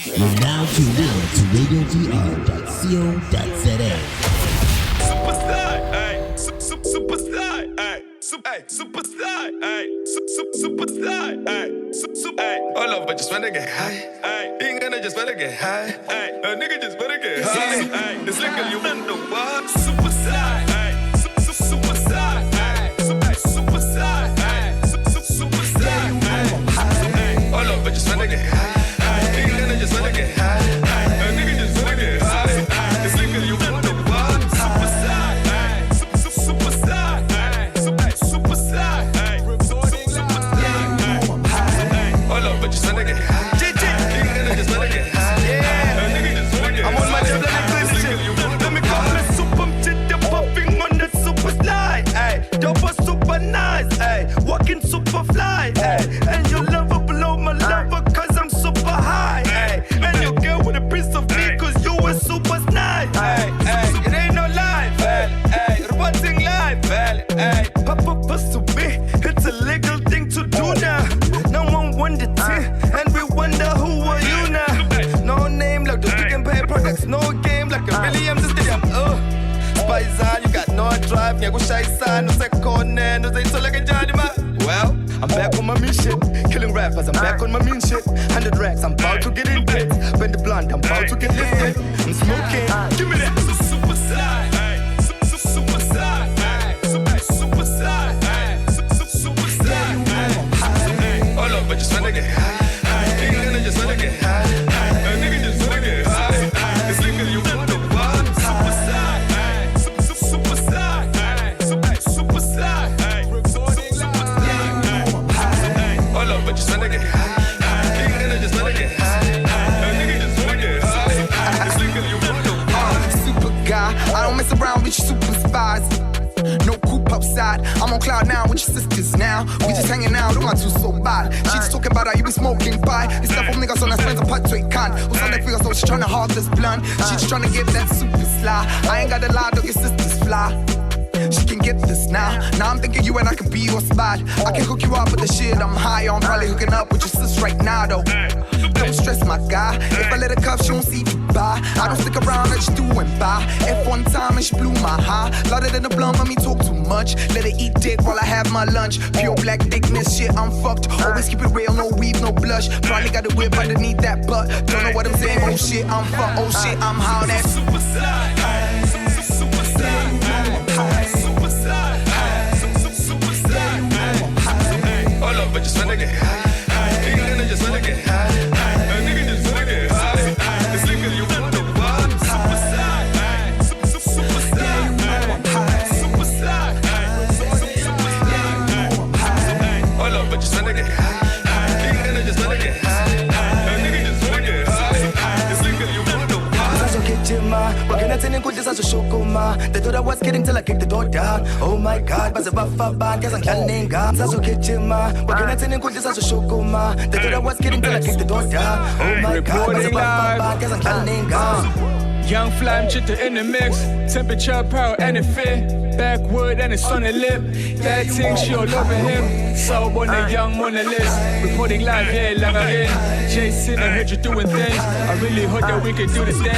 You're now tuned in to radiodr.co.za. Superstar, ay, superstar, ay, superstar, ay, superstar, ay, ay. All of it just wanna get high, ay. Ain't gonna just wanna get high, ay. A nigga just wanna get high, ay. It's like you in the what? Superstar, ay, superstar, ay, superstar, ay, superstar, ay. All of it just wanna get high, ay. Ain't gonna just wanna get high, ay. A nigga just wanna get high, ay. It's like you in the what? Superstar, ay, superstar, ay, superstar, ay, all of it just wanna get high. Just wanna get high. Yeah. I'm on my Jabulani Cindi. Let me call it super chitty popping on the super slide. Ay, double super nice. Ay, walking super fly. Ay, and your lover below my lover cause I'm super high. Ay, and your girl with a piece of me cause you were super nice. Ay, ay, it ain't no lie. Ay, reporting live. Ay, papa to me. It's a legal thing to do now. No one wonder and we wonder who are you now. No name like the Pick and Pay products. No game like a Williams Stadium. Spies on, you got no drive. Yeah, go shy sign, no second, no say so like a Johnny man. Well, I'm back on my mean shit. Killing rappers, I'm back on my mean shit. 100 racks, I'm about to get in bed. Bend the blunt, I'm about to get lifted. I'm smoking, give me that. Superstar, superstar, superstar, superstar. All of it just wanna get high. Just wanna get high, a nigga just wanna get high. It's like you in the what? Superstar, superstar, superstar, all of it just wanna get high. Nigga just wanna get high, a nigga just wanna get high. It's like you in the what? Super guy, I don't mess around with your super spies. No coop outside, I'm on cloud now with your sisters now. We just hanging out, don't want to so bad. She just talking about how you be smoking pie. This stuff from niggas on that spends a part to it can't. Who's on the figure, so she tryna hog this blunt. She just tryna get that super sly. I ain't got a lie, dog, your sisters fly. She can get this now. Now I'm thinking you and I can be your spot. I can hook you up with the shit I'm high on. Probably hooking up with your sis right now though. Don't stress my guy. If I let her cuff, she don't see you buy. I don't stick around, I just do and buy. F one time and she blew my high. Louder than the blunt, let me talk too much. Let her eat dick while I have my lunch. Pure black thickness, shit, I'm fucked. Always keep it real, no weave, no blush. Probably got the whip underneath that butt. Don't know what I'm saying, oh shit, I'm fucked. Oh shit, I'm how that superstar, superstar, superstar, superstar. All of it just wanna get high. Nigga just wanna get high. A nigga just wanna get high. It's like you in the what? Superstar, superstar, superstar, superstar. All of it just wanna get high. Nigga just wanna get high. A nigga just wanna get high. It's like you in the what? Working at any good as a shokuma. They thought I was kidding till I kicked the door down. Oh my god, but the buffer band, guess I'm killing guns. As a kitchen, working at any good as a shokuma. They thought I was kidding till I kicked the door down. Oh my god, but the buffer band, guess I'm killing guns. Young flam chitter in the mix. Temperature, power, and it fit. Backwood and it's on the lip. That thing, she all over him. So on the young Mona List. Reporting live, yeah, Ngakini. Jason, I heard you doing things. I really hope that we can do this thing.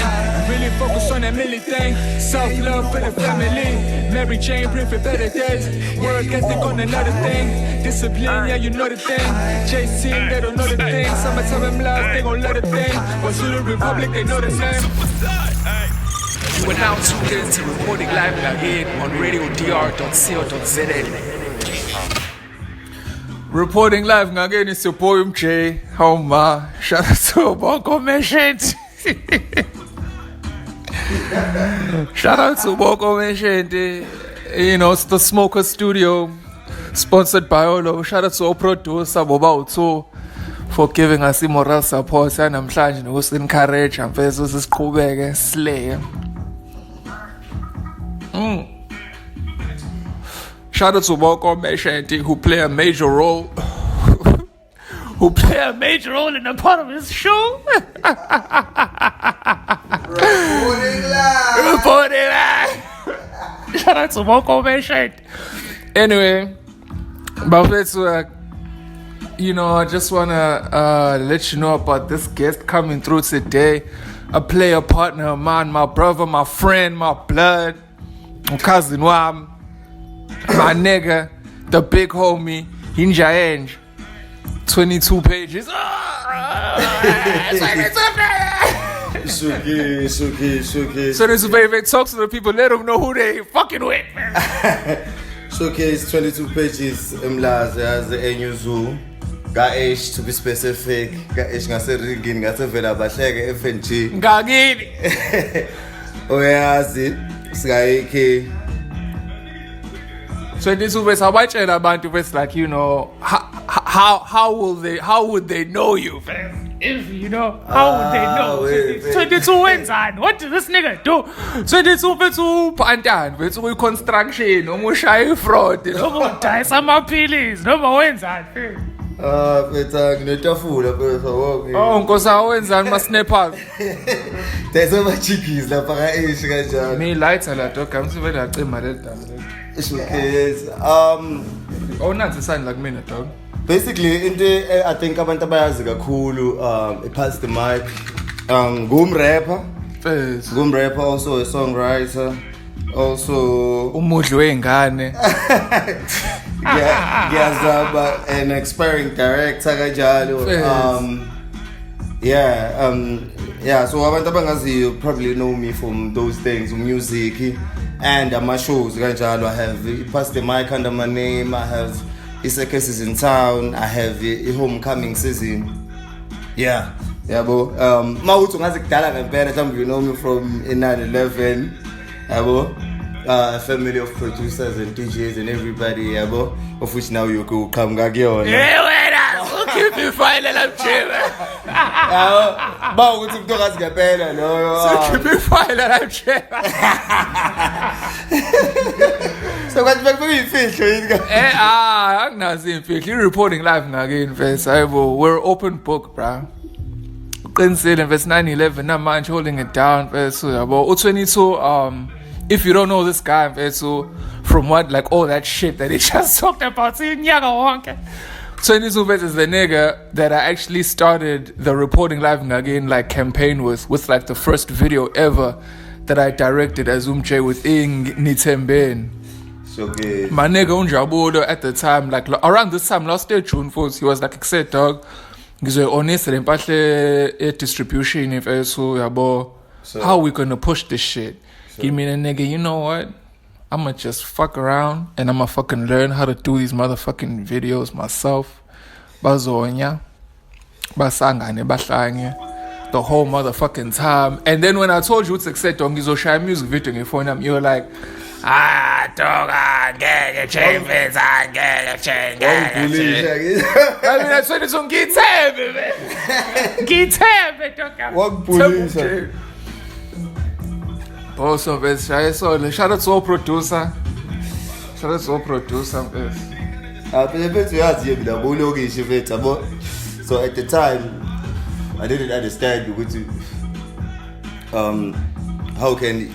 Really focus on that milli thing. Self-love for the family. Mary Jane, bring for better days. Work ethic on another thing. Discipline, yeah, you know the thing. Jason, they don't know the thing. Summertime lives, they gon' love the thing. But Zulu Republic, they know the name. You are now tuned in to Reporting Live Ngakini on radiodr.co.za. Reporting Live Ngakini, it's your boy MJ. How ma? Shout out to Boko Mentioned. Shout out to Boko Mentioned. You know, it's the Smoker Studio, sponsored by Olo. Shout out to our producer, Boba Uto, for giving us moral support. And I'm trying to encourage and versus this Kubeg slay. Shout out to Boko Mentioned, who play a major role. Who play a major role in a part of his show. Reporting Live. Shout out to Boko Mentioned. Anyway, but let's I just want to let you know about this guest coming through today. A player partner of mine, my brother, my friend, my blood, my cousin Wam, my nigga, the big homie, Hinja Eng. 22 pages. It's okay. 22 pages. Talk to the people, let them know who they fucking with. Showcase 22 pages Mlazi as the Enyuzu. Got age to be specific. Got age ngase ringing ngase vela bahleke FNG. Ngakini. Oyazi sikaike 22 pages. Abatshela abantu bese like how would they know you, fam? If how would they know? 22 wenzani? What did this nigga do? 22 bethu pantani, bethu kuyi construction, noma ushaya fraud, noma udayisa amaphilisi, noma wenzani, fam? Betha nginetafula phela wonke. Oh, Nkosi wenzani ma snappers? There's so much chickies lapha ka age kanjalo. Me lighter la dog, ngisivela acima le dame. Showcase Awunathi sign like mina dog. basically into I think abantu abayazi kakhulu pass the mic ngumrapper also a songwriter also umudli weingane ngiyazaba an aspiring director kanjalo so abantu abangaziyo probably know me from those things, music and my shows kanjalo. I have Pass the Mic under my name, I have Circus is in Town, I have a Homecoming season. Bo mawuthi ngazikudala ngempela mhlawumbe you know me from 9/11 yabo family of producers and DJs and everybody yabo of which now you go come ngakuyona keep me file la mjebe mawuthi umuntu ongazi ngempela loyo keep me file la mjebe so kwathi bekuyifihlo yini ka anginazi imfihlo. Reporting Live Ngakini mfethu hayibo, we're open book bro. Uqinisile mfethu 9/11 namanje holding it down mfethu yabo. U22 if you don't know this guy mfethu from what like all that shit that he just talked about inyaka wonke, 22 is the nigga that I actually started the Reporting Live Ngakini like campaign with like the first video ever that I directed as J with Ing Nitembeni. Okay. My nigga Unjabulo at the time, like around this time last year June 4th, he was like said dog ngizwe honest lempahle distribution if so yabo, how we gonna push this shit? Give me the nigga, you know what? I'ma just fuck around and I'ma fucking learn how to do these motherfucking videos myself. Bazonya, basangane, bahlange, the whole motherfucking time. And then when I told you it's accept on Gizoshai music video on your phone, you were like, dog, ngeke change. I mean, that's what it's on ngithembe, man. Ngithembe, dog. Also, shout out to all producer. Phela bethu yazi yena bolokishi bethu yabo. So at the time I didn't understand ukuthi how can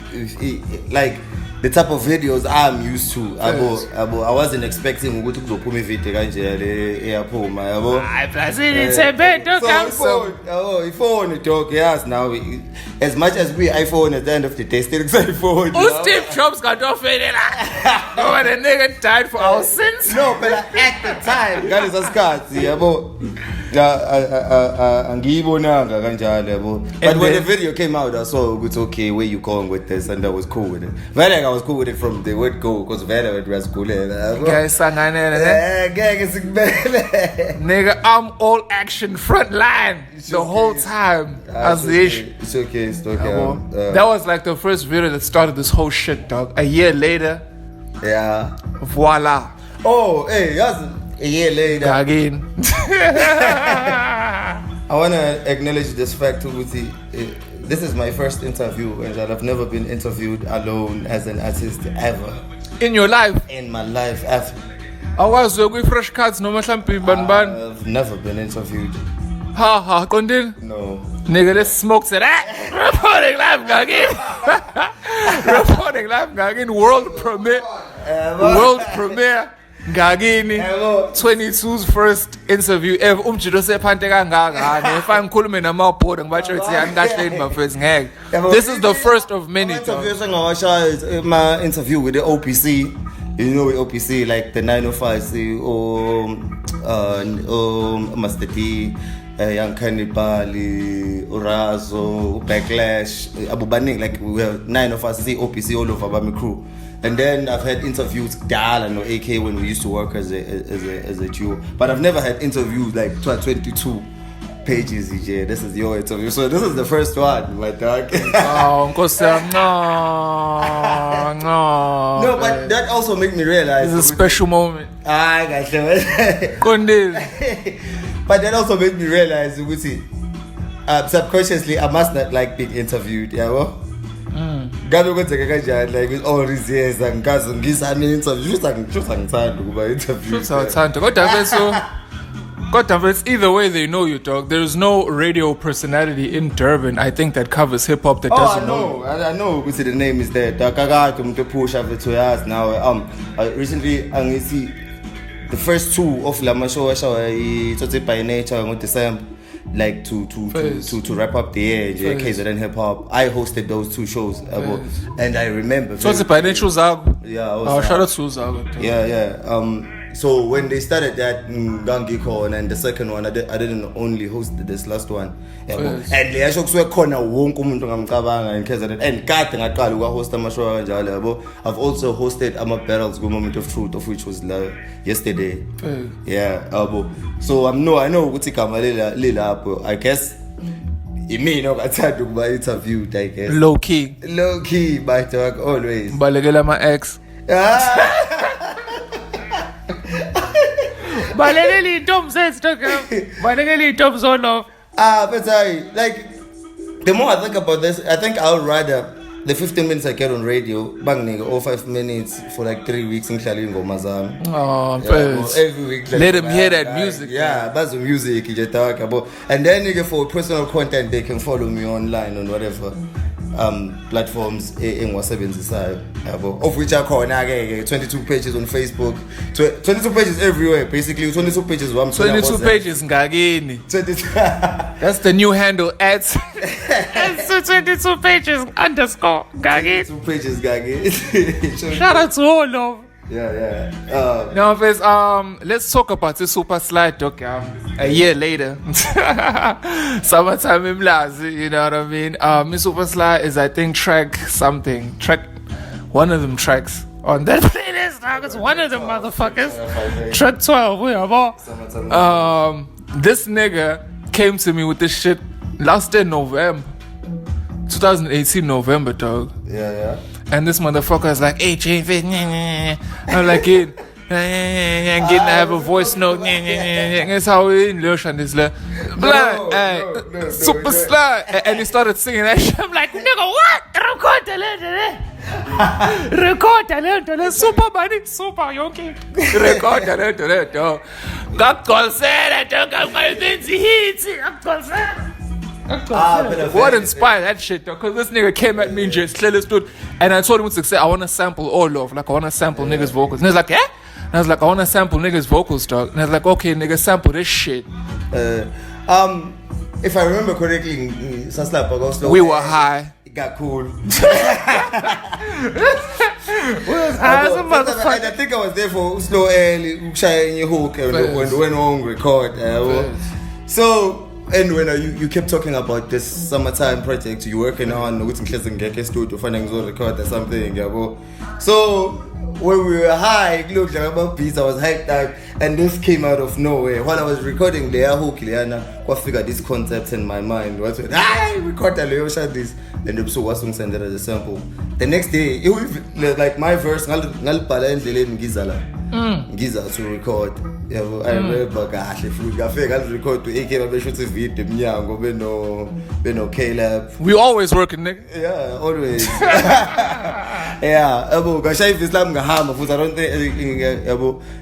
like the type of videos I'm used to. Abo I wasn't expecting ukuthi kuzophuma ivideo kanje le eyaphuma yabo. iPhone dog, yes. Now as much as we iPhone at the end of the day still iPhone. Steve Jobs got off it. No, the nigga died for our sins. No, but at the time guys askati yabo. Angiyibonanga kanjalo yabo. But when the video came out I saw it's okay where you going with this, and I was cool with it. I was cool with it from the word go because it was cool. Guys, nigga, I'm all action front line the whole time as the issue. It's okay. That was like the first video that started this whole shit, dog. A year later, voila. Oh, hey, that's a year later. Again. I want to acknowledge this fact too. This is my first interview, and I've never been interviewed alone as an artist ever. In your life? In my life, ever. I was with fresh cards, no mhlambi ban. I've never been interviewed. Ha, Kondil? No. Nigga, let's smoke to that. Reporting Live Ngakini. Reporting Live Ngakini, world premiere. Ngakini, Yabo. 22's first interview ever. Umjito sephante kangaka. If I'm calling nama board ngibatsho ukuthi angikahle my first ngeke. Yabo. This is the first of many. Interview is my interview with the OPC. You know, with OPC like the 905 or Master D, Young Cannibali, Urazo, Backlash, Abu Baning, like we were 9 of us, OPC all over my crew. And then I've had interviews Dal and AK when we used to work as a duo. But I've never had interviews like 22 pages EJ. This is your interview. So this is the first one, my dog. Oh, no. No, but that also made me realize It's a special moment. I got you. But that also made me realize, subconsciously, I must not like being interviewed. Yeah, well? Gabe kwenzeka kanjani like with all these years angikaze ngizame interview just angithanda ukuba interview. Kodwa it's either way they know you, dog. There's no radio personality in Durban, I think, that covers hip hop that doesn't know. I know ukuthi the name is there. Kakakade umuntu push up to us now. Recently angisi the first two of la show I by nature on December. Like to wrap up the year, KZN Hip Hop. I hosted those two shows, and I remember. So it's by nature, yeah. Shout out to Zago. Yeah. So when they started that Gangiko and the second one, I didn't only host this last one. And the actual corner won't come to Gamkabanga and KZN and Kat and Akalu host Amasho and I've also hosted Ama Battles Moment of Truth, of which was yesterday. Yeah. So I know Utika Lila, I guess. It may not get time to be interviewed, I guess. Low key, by talk always. Balegela my ex. Balegeli Tom says, Balegeli Tom's on off. But the more I think about this, I think I would rather the 15 minutes I get on radio, bang or 5 minutes for like 3 weeks in Shalingo Mazam. Every week. Let them hear that music. Yeah, that's the music you just talk about. And then for personal content, they can follow me online on whatever platforms in of which I call 22 pages on Facebook, 22 pages everywhere, basically 22 pages. 22 pages Ngakini. 22. That's the new handle at 22 pages _ Ngakini. 22 pages Ngakini. Shout out to all of. Yeah. Now, first, let's talk about this super slide, doc. A year later, summertime in Mlazi, you know what I mean? Miss Super Slide is, I think, one of them tracks on that playlist. Dog. It's one of them motherfuckers. Track 12, we are this nigga came to me with this shit last year November, 2018 November, dog. Yeah. And this motherfucker is like, hey, J-Fit, I'm like, and getting to have a voice note, that's how we in Lucian is like, super slide. And he started singing that shit. I'm like, nigga, what? Record talent, super money, super yonke. Record talent, dog. Got concert, dog. I'm going to hit. I'm concert. What inspired that shit though? Cause this nigga came at me and just clearly stood, and I told him to say I wanna sample all of, like I wanna sample niggas' vocals. And he was like, yeah? And I was like, I wanna sample niggas' vocals, dog. And I was like, okay, nigga, sample this shit. If I remember correctly, we were high. It got cool. We was high as a motherfucker. And I think I was there for slow early, sharing your hook when we went on record. So. And when you kept talking about this summertime project you're working on, which includes a studio, finding a record or something, so when we were high, look about beats, I was hyped out, and this came out of nowhere. While I was recording the hook, I figured this concept in my mind. What's it? Record this, and the episode was sent as a sample. The next day, it was like my verse, Giza to record. I remember I record to AK shoot video no K-Lab. We always working, nigga. Yeah, always.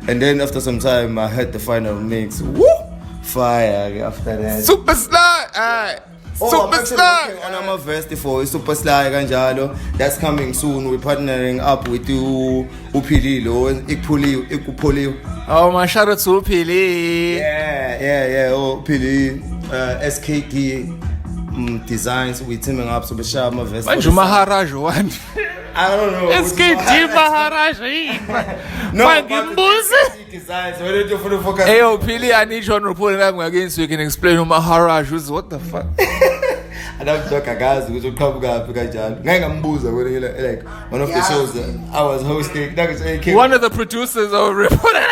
And then after some time I heard the final mix. Woo! Fire after that. Super slide. Alright. I'm actually working on Amaverse for Super Sly kanjalo. That's coming soon. We're partnering up with Upililo and Ikupolio. Oh, my shout out to Upili. Yeah. Oh, Upili, SKD Designs. We're teaming up. So we share Amaverse. Manje Maharaj one. I don't know. SKD Maharaj. No, Designs. Why don't you for the focus? Hey, Upili, I need you on Reporting Live Ngakini so you can explain who Maharaj is. What the fuck? I don't talk guys because you come like one of the shows that I was hosting. One of the producers of Reporting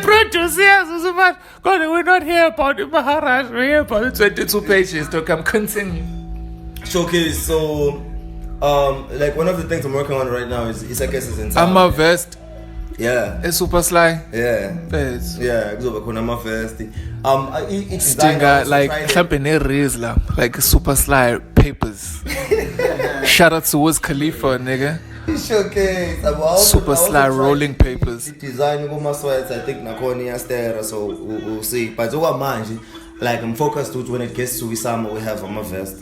producers about God, we're not here about the Maharaj, we're here about the 22 pages to come continue. Showcase, so like one of the things I'm working on right now is Cases in town. Amaverse. Yeah. It's Super Sly. Yeah. It's Amaverse. It's like something like Super Sly papers. Shout out to Wiz Khalifa, nigga. Showcase. Super Sly rolling papers. Design my sweats, I think Nakoni Astera, so we'll see. But like I'm focused when it gets to Isama, we have Amaverse.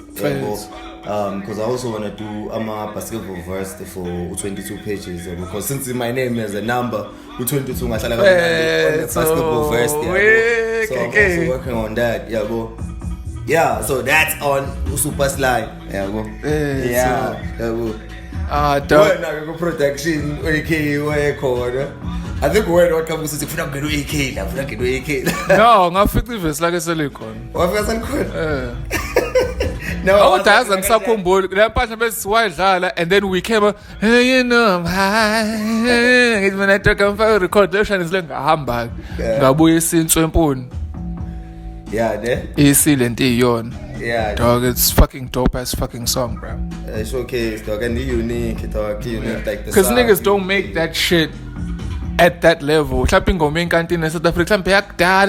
Because I also want to do a basketball verse for 22 pages because since my name is a number, 22 on the basketball verse. So I'm also working on that. Yeah, so that's on Super Sly. Protection, I think we're not coming to say, I'm going to AK. No, I'm 50 verse like a silicon. No, and then we came up, hey, you know, I'm high. When I took a record, it's like a handbag. Yeah, dog, it's fucking dope as fucking song, bro. Showcase, dog, and unique, like the because niggas don't make that shit at that level. Clapping go main canteen in South Africa.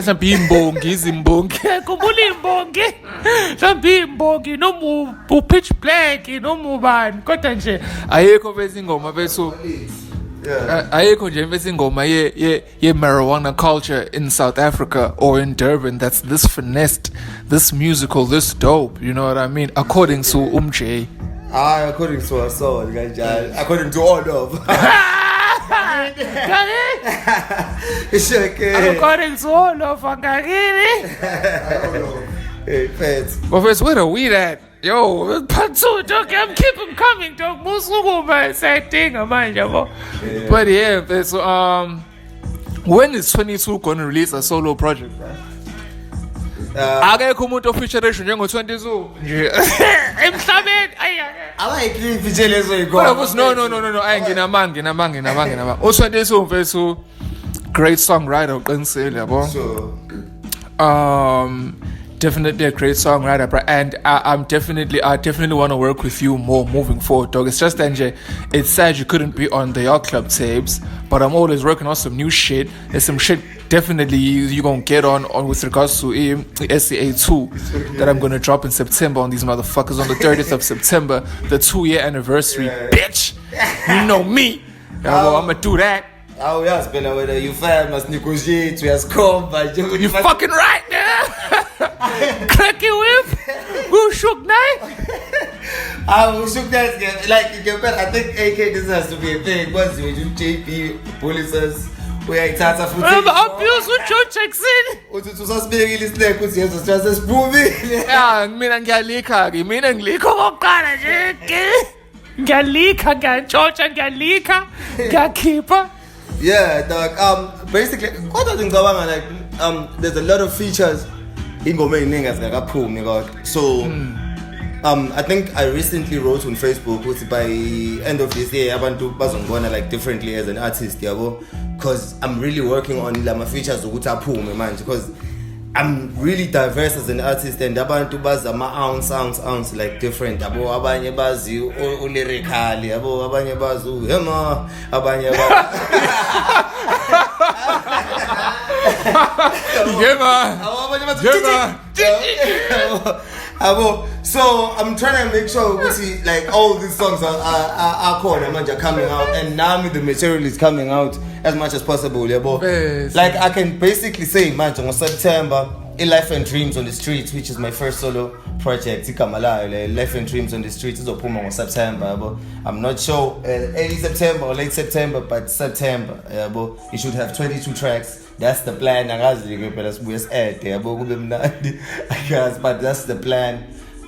Some imbongi, no move, pitch black, no move on. Kotanche. Ayeko bezingoma beso. Ayeko nje bezingoma ye marijuana culture in South Africa or in Durban. That's this finessed, this musical, this dope. You know what I mean? According to Umjay. According to our soul, according to all of. It's okay. According to all of Ngakini. Hey, Pets. But first, where the weed at? Yo, Pansu, dog, I'm keep him coming, dog. Musugo, man, same thing, man, yo. But yeah, so when is 22 gonna release a solo project, bro? Akekho umuntu ofeaturation njengo 22 nje emhlabeni Awayikli feature lezo no ayinginamanga u22 mfethu great songwriter uqinisile yabo sure definitely a great songwriter, bro. And I definitely want to work with you more moving forward, dog. It's just that it's sad you couldn't be on the Yacht Club tapes, but I'm always working on some new shit. There's some shit definitely you gonna get on with regards to SCA2 that I'm gonna drop in September on these motherfuckers on the 30th of September, the 2-year anniversary, bitch. You know me. I'm gonna do that. Oh yes, Bella, whether you fam must negotiate, we has come, but you fucking right, yeah. Cracky whip, who shook knife? Who shook that? Like you can, I think AK this has to be a thing. Once you do JP polices, we are Tata for. Abuse with Joe Jackson. What to suspect this like who's just a movie? Yeah, mina ngiyalika kokana nje. Ngiyalika ngiyachocha ngiyalika ngiyakhipha. Yeah, dog. Basically, what I think about like there's a lot of features in Gomei Ningas like a pool, so I think I recently wrote on Facebook with by end of this year I want to buzz on Gona like differently as an artist, because I'm really working on my features with a pool, man, because I'm really diverse as an artist and abantu bazama ounce like different. Abo abanye bazi lyrically, abo abanye bazi hema, abanye So I'm trying to make sure we see like all these songs are coming out, and now the material is coming out as much as possible. Yeah, but Yes. like I can basically say, man, on September, A Life and Dreams on the Streets, which is my first solo project, Life and Dreams on the Streets is open on September. But I'm not sure early September or late September, but September. Yeah, but you should have 22 tracks. That's the plan. But that's the plan.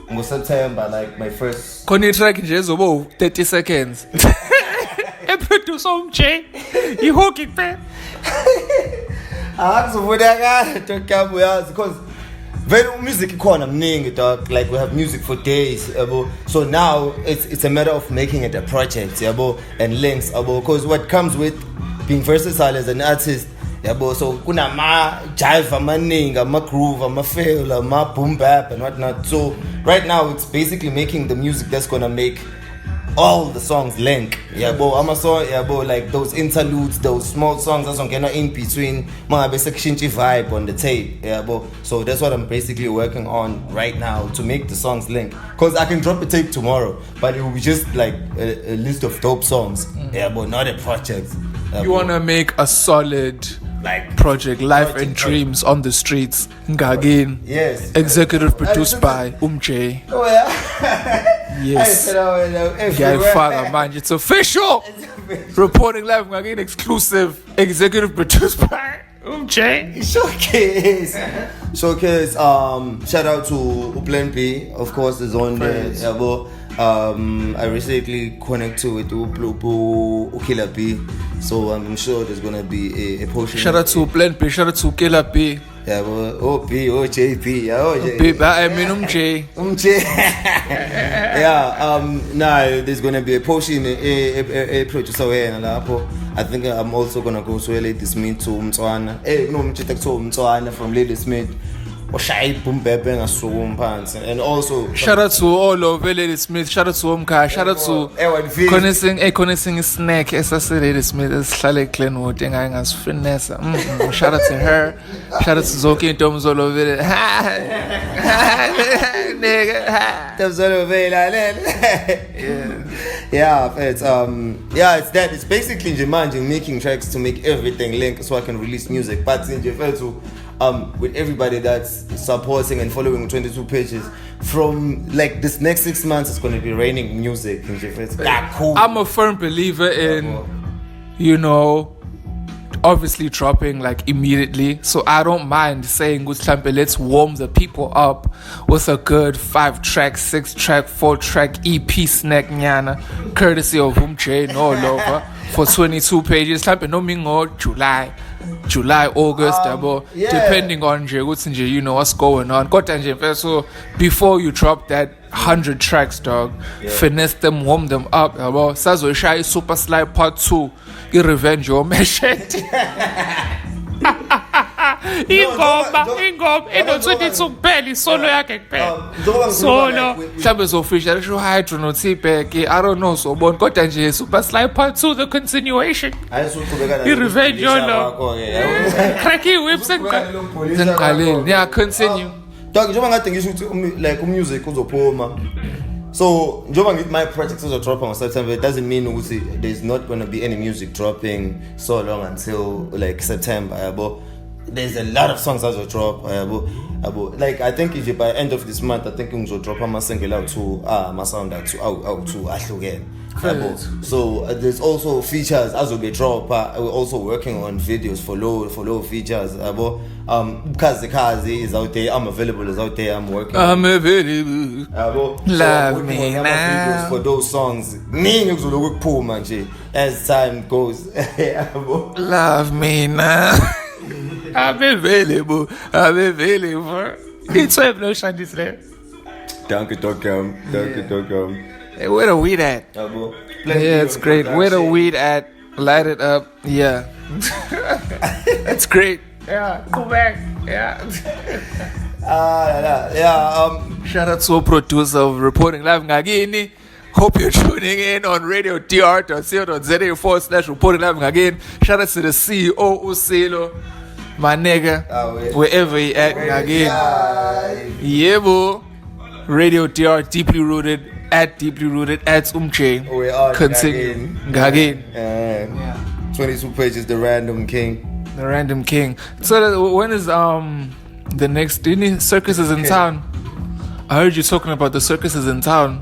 In September, like my first. Track nje ezobo 30 seconds. Eproducer umJ. Ihooki kuphela. Because very music ikhona mningi dog, like we have music for days, so now it's a matter of making it a project, and links, because what comes with being versatile as an artist, so kuna ma jive amaningi, ma groove, ma feel, ma boom bap and whatnot. So right now it's basically making the music that's gonna make all the songs link, like those interludes, those small songs that's gonna in between, section vibe on the tape, so that's what I'm basically working on right now to make the songs link. Cause I can drop a tape tomorrow, but it will be just like a list of dope songs, but not a project. You wanna make a solid like project, Life and Dreams on the Streets, Ngakini. Yes. Executive produced by umJ. Oh yeah. Yes. Ngiyayifaka manje. It's official. Reporting Live Ngakini exclusive. Executive produced by umJ. Showcase. Shout out to Plan B. Of course, is on there. I recently connected with Killer B, so I'm sure there's gonna be a portion. Shout out to Plan B. Shout out to Killer B. Yeah, JP. I mean umJ. Yeah. There's gonna be a portion. A producer and I think I'm also gonna go to Lady Smith to Mtswana from Lady Smith. And also shout out to all of Lady Smith, shout out to Omka, shout out to connecting snack Lady Smith esihlale Glenwood engazi finesse. Shout out to her, shout out to Zoki and Tom Zolo Village. It's that. It's basically demanding making tracks to make everything link so I can release music. But in to with everybody that's supporting and following 22 pages from like this next 6 months, it's going to be raining music in cool. I'm a firm believer in obviously dropping like immediately, so I don't mind saying let's warm the people up with a good 5-track, 6-track, 4-track EP snack nyana courtesy of umJ all over for 22 pages. No July, August, depending on what's going on. So before you drop that 100 tracks, dog, finesse them, warm them up. Sazo Shai Super Slide Part 2, Revenge your meshete. Ingoma eno barely solo yakhe kuphela. Solo. Mhlambe zofisha lisho hydro no T-Back. I don't know so bon kodwa nje Super Slide Part 2 the continuation. Revenge yona. Cracky whips and yeah, continue. Dog, njengoba ngade ngisho ukuthi like music uzophuma. So njengoba my projects will drop on September, it doesn't mean there's not going to be any music dropping so long until like September. But there's a lot of songs that will drop. Like I think if by end of this month, I think we will drop my single out to my sound out to Ahlugen. So there's also features as we drop. We're also working on videos for low features. Kazi is out there. I'm available. Is out there. I'm working. I'm available. Love me now. For those songs, as time goes. Love me now. I'm available. It's a no shine this there. Thank you. Hey, where the weed at? Yeah, it's great. Where the weed at? Light it up. Yeah. That's great. Yeah, go back. Yeah. Shout out to producer of Reporting Live Ngakini. Hope you're tuning in on radio dr.co.za/Reporting Live Ngakini. Shout out to the CEO Usilo, my nigga, wherever he at Ngakini. Yeah, boo. Radio DR, deeply rooted, at Umche. We are Continue. Ngakini. 22 pages, The Random King. The Random King. So when is the next any circuses in town? I heard you talking about the circuses in town.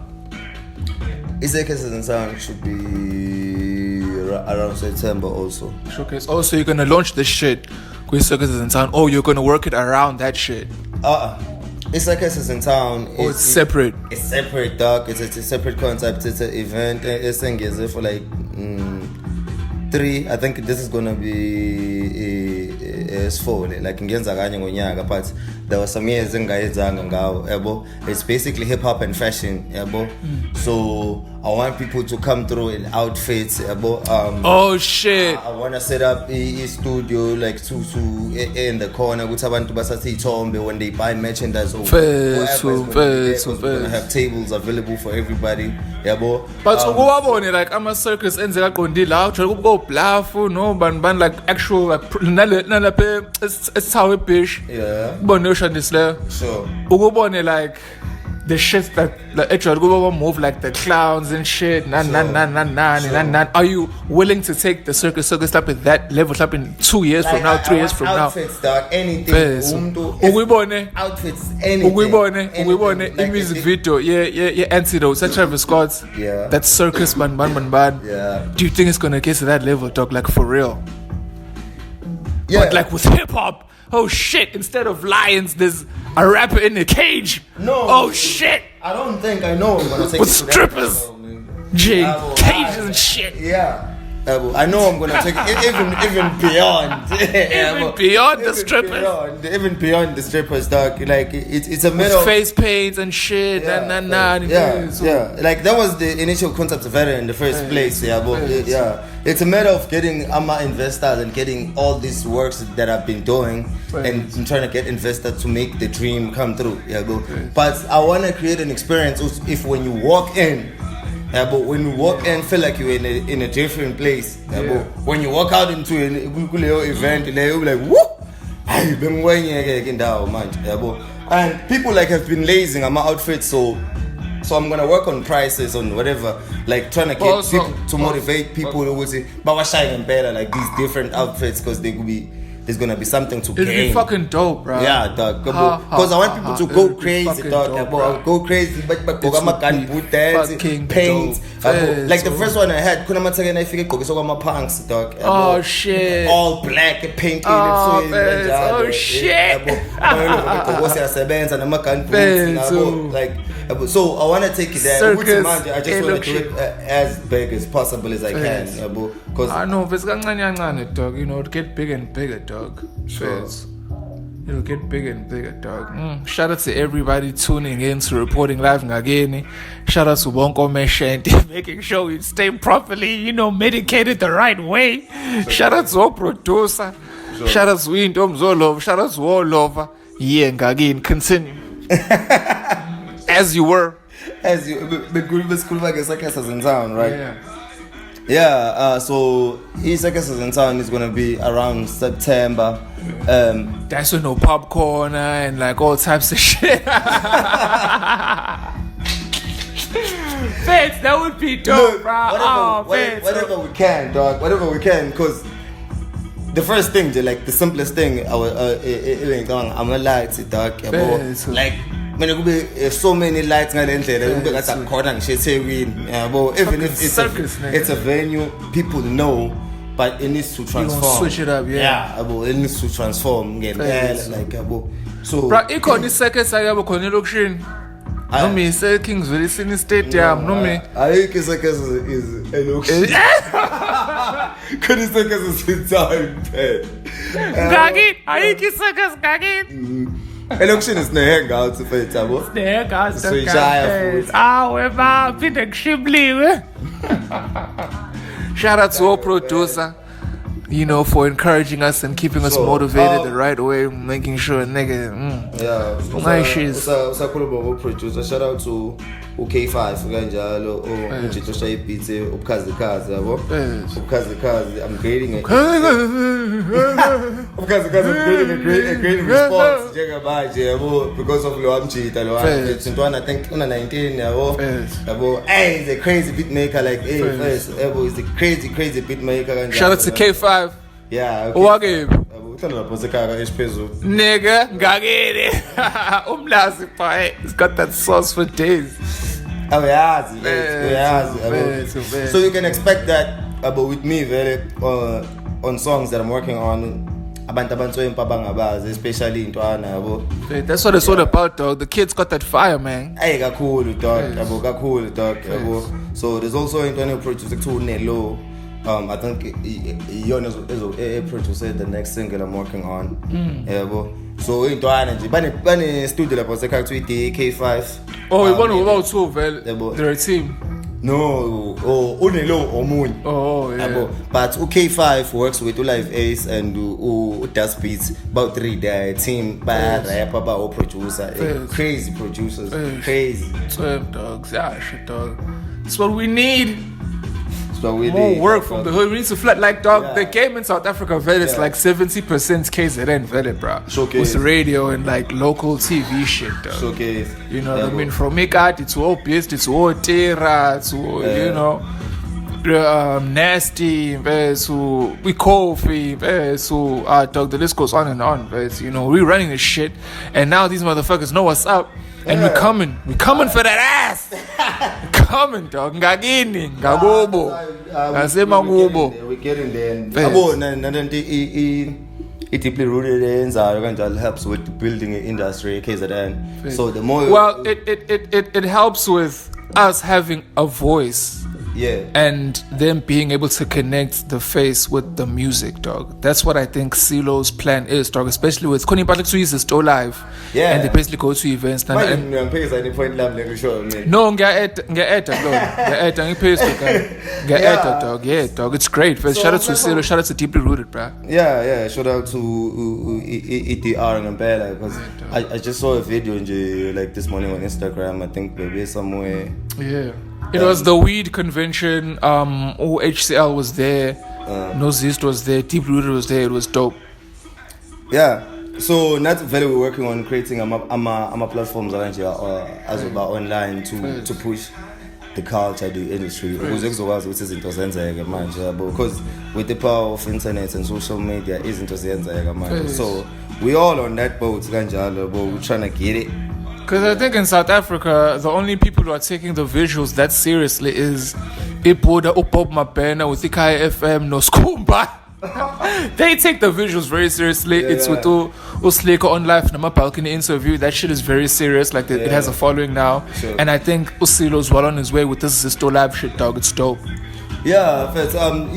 The circuses in town should be around September also. Showcase. Oh, so you're gonna launch this shit with circuses in town? Oh, you're gonna work it around that shit? It's circuses in town. It's separate. It's separate, dog. It's a separate concept. It's an event. It's engaged for like 3. I think this is gonna be S4 like ngenza kanye ngonyaka, but there was some years engayenzanga ngawo yabo. It's basically hip hop and fashion yabo. So I want people to come through in outfits yabo. Oh shit. I want to set up a studio like to in the corner with abantu basathi ithombe when they buy merchandise or we're gonna have tables available for everybody yabo. But ukuwabone like ama circus enzeka qondile awujwayele ukuba bluff no ban like actual like nalapha it's how it bish. Yeah. Ubone ushandisile. Sure. Ukubone like the shit that like actually go move like the clowns and shit. Are you willing to take the circus up at that level up in 2 years like, from now, 3 years from outfits, now? Dog, anything. Outfits, anything. Ukubone Like music video. Yeah, Antidote, such Travis Scott. Yeah. That circus ban. Yeah. Do you think it's gonna get to that level, dog? Like for real? Yeah. But like with hip hop. Oh shit, instead of lions, there's a rapper in a cage. No. Oh shit. I don't think I know I'm gonna take With it to that strippers. level, Cages and shit. Yeah. I know I'm gonna take it even beyond. Even beyond the strippers. Even beyond the strippers, dog. Like it's a matter of face paints and shit. Yeah. Like that was the initial concept of it in the first place. Yeah, but it's a matter of getting investors and getting all these works that I've been doing and trying to get investors to make the dream come true. Yeah, but I want to create an experience if when you walk in. Yeah, but when you walk in, feel like you're in a different place. Yeah, but when you walk out into an event, you'll be like, whoop! I've been wearing man. Yeah, but and people like have been lazing on my outfits, so I'm gonna work on prices on whatever, like trying to get people to motivate people who will say, but we're shining better like these different outfits because they could be. There's gonna be something to gain. It'll be fucking dope, bro. Yeah, dog. Because I want people to go crazy, dog. Go crazy, but boot dance, paint. Like the first one I had, punks, dog. Oh shit! All black and painted. Oh shit! Like, so I want to take it there. I just want to do it as big as possible as I can. Because I know if it's dog, you know, it'll get bigger and bigger, dog. Sure. It'll get bigger and bigger, dog. Shout out to everybody tuning in to Reporting Live Ngakini. Shout out to Bonko Meshanti, making sure we stay properly, you know, medicated the right way. Shout out to our producer. Sure. Shout out to Indom Zolov. Shout out to all over. Yeah, Ngakini, continue. As you were. The group is cool, in town, right? Yeah. Yeah, so his circus in town is gonna be around September. That's with no popcorn and like all types of shit. Feds, that would be dope, look, bro. Whatever we can, dog. Whatever we can, because the first thing, like the simplest thing, I'm gonna lie to dog. Like. There be so many lights in there. Even if it's a venue, people know, but it needs to transform. Switch it up, yeah. It needs to transform. So, bro, ikon is second side of Connection. No me say Kingsville is in the stadium. No me. I think circus is an auction. Because circus is in town. Gagin, I think circus Gagin. Election is the hangout for it, Tabo. The hangout. So you shy. We're been shibli. Shout out to our producer, you know, for encouraging us and keeping us motivated the right way, making sure nigga. My shit. Producer. Shout out to UK5 kanjalo Njito Shayipitse ubukhazikhazi yabo. Ubukhazikhazi I'm grading it. Because I'm getting a great response, because of Loam Cheetah. I think 19, hey, he's a crazy beat maker, like he's a crazy beat maker. Shout out to K5. Yeah. Okay. Nigga, Ngakini. Umlazi pai. He's got that sauce for days. Oh yeah, so you can expect that with me on songs that I'm working on. Especially in Tuana. That's what it's all about, dog. The kids got that fire, man. Hey, got cool, dog. So there's also internal producer too, Nelo. I think Yon is a producer the next single I'm working on. So in Tuana, Bani studio la pose kaktuiti K5. Oh, we want to go to they're a team. No, Unelo or Moon. Oh, yeah. But K5 works with Live Ace and does beats. About 3 their team, bad rapper, or producer. Crazy producers. Crazy. 12 dogs. Yeah, shit, dog. That's what we need. So we more work from the hood. We need to flat like dog. Yeah. The game in South Africa, it's like 70% KZN, bro. Showcase. With radio and like local TV shit, dog. Showcase. You know what I mean? From Mikati to Obist, to Otera, to you know, Nasty, to We Kofi, to dog. The list goes on and on. You know, we're running this shit, and now these motherfuckers know what's up. And we're coming for that ass. Coming, dog. Ngakini, Ngagobo. We're getting there. And it deeply rooted in Zara helps with building an industry, KZN. So the more it helps with us having a voice. Yeah. And them being able to connect the face with the music, dog. That's what I think CeeLo's plan is, dog. Especially with Koni Patrick is still live. Yeah. And they basically go to events. No, dog. Yeah, dog. It's great. Shout out to CeeLo. Shout out to Deeply Rooted, bro. Yeah. Shout out to ETR and Bella, because I just saw a video like this morning on Instagram. I think maybe somewhere. Yeah. It was the weed convention. HCL was there. Nozist was there. Deep Rooted was there. It was dope. Yeah. So not very we're working on creating a platforms as about online to push the culture, the industry. Because with the power of internet and social media, so we all on that boat. We're trying to get it. Because I think in South Africa, the only people who are taking the visuals that seriously is Ipoda, Upop Mapena, with Ikaya FM, no Skumba. They take the visuals very seriously. It's with Usleko on live, Nama Balcony interview. That shit is very serious. Like it has a following now. Sure. And I think Usilo's well on his way with this Zisto Lab shit, dog. It's dope. Yeah, dog.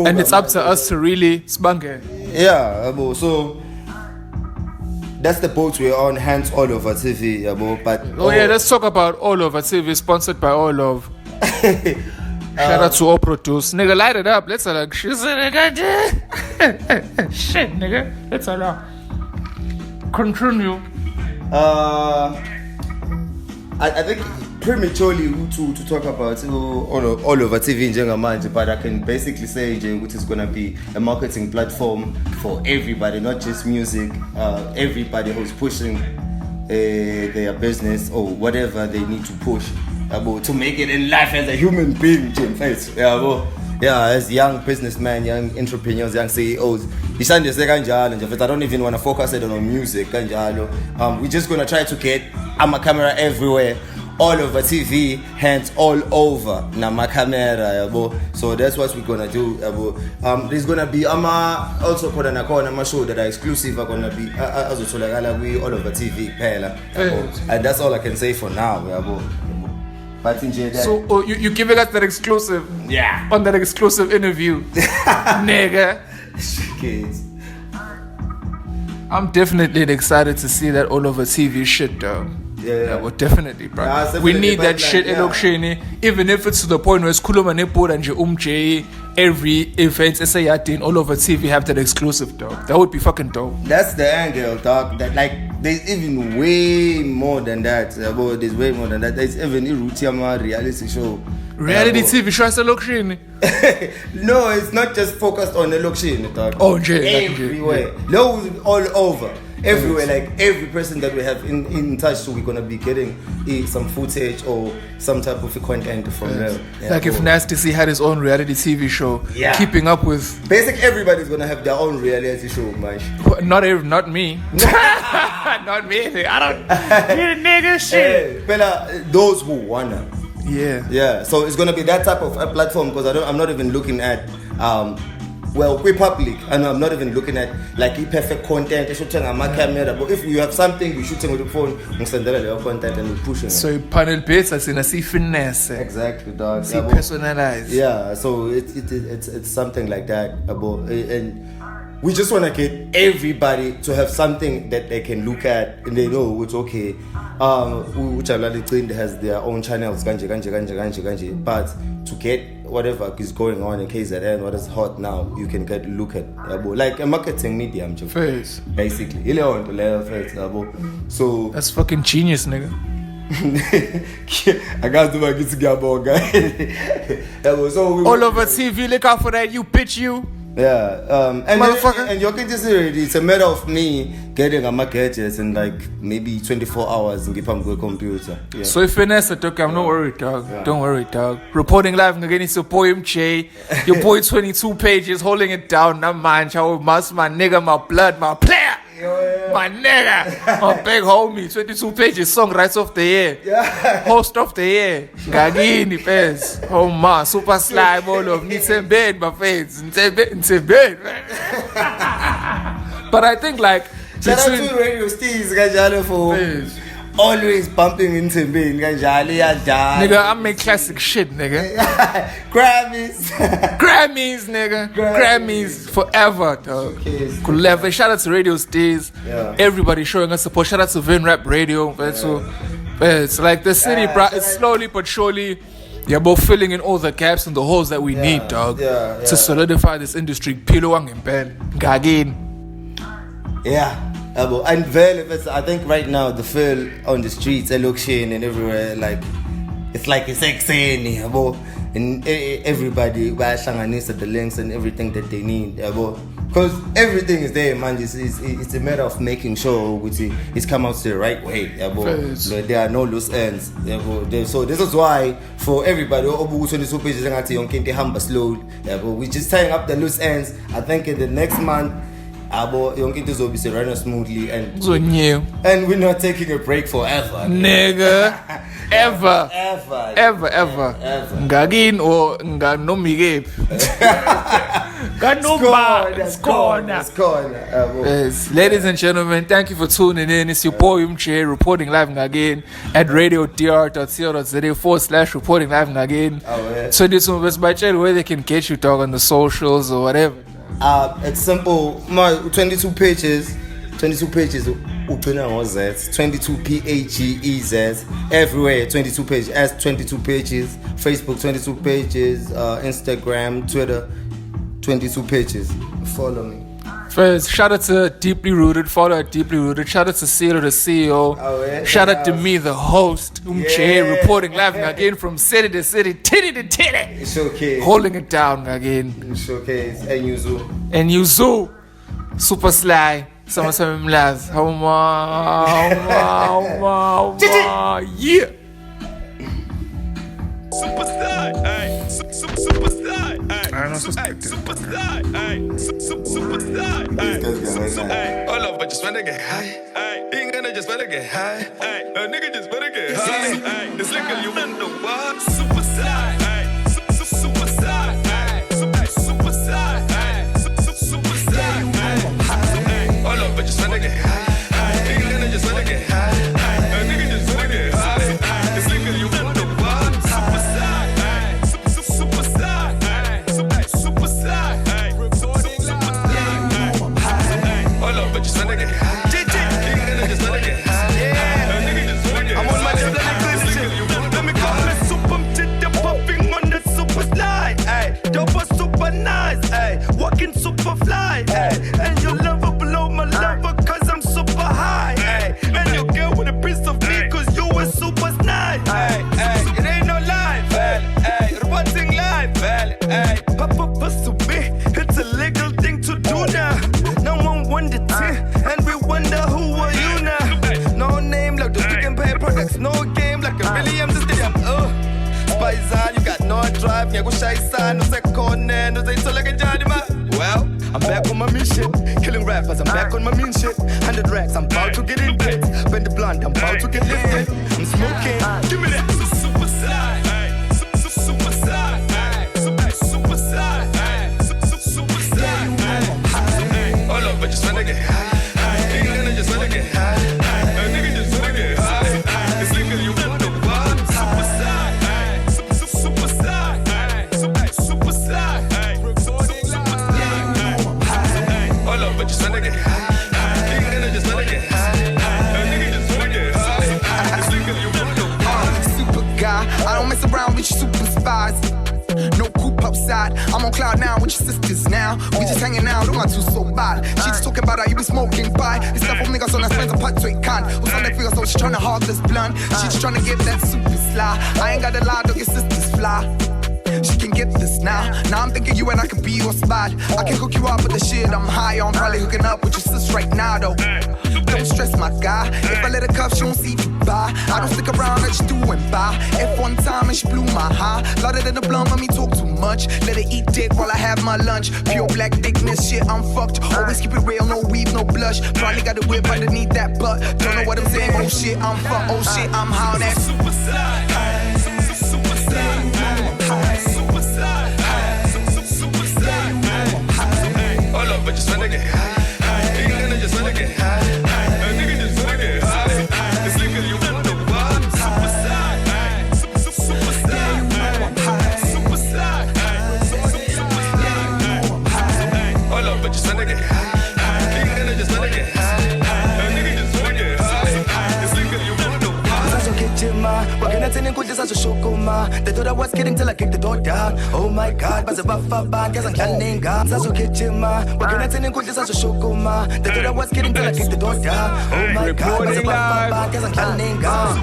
And it's up to us to really spank. Yeah, so that's the boat we're on, hands all over TV, but let's talk about All Over TV, sponsored by All Of. Shout out to all produce. Nigga, light it up. Let's like shit, nigga. Let's allow. Continue. I think prematurely to talk about all over TV in Jengamanje, but I can basically say which is gonna be a marketing platform for everybody, not just music. Everybody who's pushing their business or whatever they need to push to make it in life as a human being. As young businessmen, young entrepreneurs, young CEOs. I don't even want to focus it on music. We're just gonna try to get my camera everywhere. All over TV, hands all over my camera, so that's what we're gonna do. There's gonna be also my show that are exclusive are gonna be all over TV, and that's all I can say for now. But so you giving us that exclusive? Yeah. On that exclusive interview, nigga. Kids. I'm definitely excited to see that all over TV shit, though. Yeah, well, definitely, bro. We need that shit, even if it's to the point where it's Kuluma Nepod and every event, in all over TV have that exclusive, dog. That would be fucking dope. That's the angle, dog. That there's even way more than that. There's way more than that. There's even a Rutiama reality show Reality TV show Lokshini. No, it's not just focused on the location, dog. Oh, Jay. Everywhere. Those all over. Everywhere, like every person that we have in touch, so we're gonna be getting some footage or some type of content from them. Yeah, like if Nasty C had his own reality TV show, keeping up with. Basically, everybody's gonna have their own reality show, man. Not me. Not me. I don't. You nigga shit. But those who wanna. Yeah. So it's gonna be that type of a platform because I'm not even looking at we're public and I'm not even looking at like perfect content. Shooting on my camera, but if you have something you're shooting with the phone, we send your content and we push it. So panel bits as in a see finesse. Exactly, dog. See personalized. Yeah, so it's something like that about and we just want to get everybody to have something that they can look at and they know it's okay. Jabulani Cindi has their own channels, ganje. But to get whatever is going on in KZN, what is hot now, you can look at like a marketing medium, face. Basically. So that's fucking genius, nigga. I got to make it together, guy. All over TV, look out for that, you bitch, you. Yeah, and you can just say it's a matter of me getting a gadgets in like maybe 24 hours and give them a computer. Yeah. So if finesse it, okay, I'm not worried, dog. Yeah. Don't worry, dog. Reporting Live Ngakini, it's your boy MJ. Your boy 22 pages holding it down. Not mine, chow, my nigga, my blood, my player. My nigga, my big homie, 22 pages, songwriter of the year, host of the year, Ngakini, face, oh man, super slime, all of me, bed, my face, bed, but I think like, shout out to Radio Steez, Gajalo, for always bumping into me, nigga, I make classic shit, nigga. Grammys, nigga. Grammys forever, dog. Could never. Shout out to Radio Steez. Everybody showing us support. Shout out to Vin Rap Radio. It's like the city, bro. It's slowly but surely. You're both filling in all the gaps and the holes that we need, dog, to solidify this industry. Pilowang and Ben, Ngakini. Yeah. And I think right now the feel on the streets, Elokshin and everywhere, like it's sexy, and everybody the links and everything that they need, because everything is there, man. It's a matter of making sure it's come out the right way, there are no loose ends, so this is why for everybody, we're just tying up the loose ends. I think in the next month Yonkintos will be running smoothly and we're not taking a break forever. Nigga. Ever. Ngakini or Nganomigep. Yes. Ladies and gentlemen, thank you for tuning in. It's your boy MJ reporting live Ngakini at radiodr.co.za/reporting live Ngakini. So this one was by chat where they can get you, dog, on the socials or whatever. It's simple. My 22 pages. 22 pages. 22 PAGEZ everywhere. 22 pages. As 22 pages. Facebook 22 pages. Instagram, Twitter 22 pages. Follow me. First, shout out to Deeply Rooted. Follow at Deeply Rooted. Shout out to Ciro, the CEO. Shout out to me, the host. Reporting live Ngakini from city to city, titty to titty. It's okay. Holding it down again. It's okay. And you zoo. Super sly. Some last. Yeah. Superstar, superstar, I don't suspect it. superstar, all of but just wanna get high. Ain't gonna just wanna get high. A nigga just wanna get high. It's like a you in the wild. Superstar, superstar, superstar, all of but just wanna get high. Ain't gonna just wanna get high. A nigga just wanna get high. It's like a you in the wild. I'm on my Jabulani Cindi. Let me call it super Paisan, you got no drive, ngiyakushayisana usekhona uzayithola kanjani ma? Well, I'm back on my mission, killing rappers, I'm back on my mean shit. 100 racks, I'm about to get in it. Bend the blunt, I'm about to get lifted. I'm smoking, give me that. Super slide, super slide, super slide, super slide. Hold up, but just wanna get high. Ain't gonna just wanna get high. A nigga just wanna get high. It's nigga, you want the vibe. Super slide, super slide, super slide. Hold up, but just wanna get high. Ain't gonna just wanna get high. A nigga just wanna get high. It's nigga, you want the vibe. Super guy, I don't mess around with you super spies. No coop outside, I'm on cloud now with your sisters now. We just hanging out, don't want to so bad. She just talking about how you be smoking pie. This stuff from niggas on that spends a part to it can't. Who's on the figure, so she tryna hog this blunt. She just tryna get that super sly. I ain't got a lie, don't your sisters fly. She can get this now. Now I'm thinking you and I could be your spot. I can hook you up with the shit I'm high on. Probably hooking up with your sis right now though. Don't stress my guy. If I let her cuff, she don't see you buy. I don't stick around, I just do and buy. If one time and she blew my high. Louder than the blunt, let me talk too much. Let her eat dick while I have my lunch. Pure black thickness, shit, I'm fucked. Always keep it real, no weave, no blush. Probably got a whip underneath that butt. Don't know what I'm saying, oh shit, I'm fucked. Oh shit, I'm how that super slide. Super slide. Super slide. Super slide. Hold up, but just wanna get high. Ain't gonna just wanna get high. A nigga just wanna get high. It's nigga, you want the vibe. Super slide. Super slide. Super slide. Hold up, but just wanna get high. Ain't gonna just wanna get high. A nigga just wanna get high. It's nigga, you want the vibe. Walking at an include as a shokoma. They thought I was kidding till I kicked the door down. Oh my god, but the buffer band, guess I'm killing guns. As a kitchen, walking at an include as a shokoma. They thought I was kidding till I kicked the door down. Oh my god, but the buffer band, guess I'm killing guns.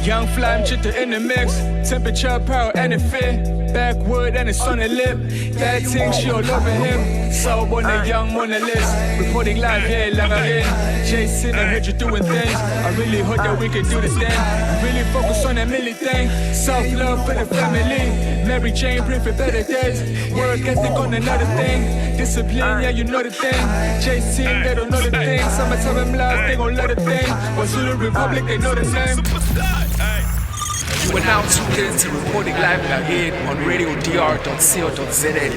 Young Flam Chitta in the mix, temperature, power, and it fit. Backwood and it's on the lip. That thing, she all over him. So on the young Mona List. Reporting live, yeah, Ngakini. Jason, I heard you doing things. I really hope that we can do this thing. Really focus on that milli thing. Self-love for the family. Mary Jane, pray for better days. Work ethic on another thing. Discipline, yeah, you know the thing. Jason, they don't know the thing. Summertime lives, they gon' love the thing. But Zulu Republic, they know the name. You are now tuned in to Reporting Live Ngakini on radiodr.co.za.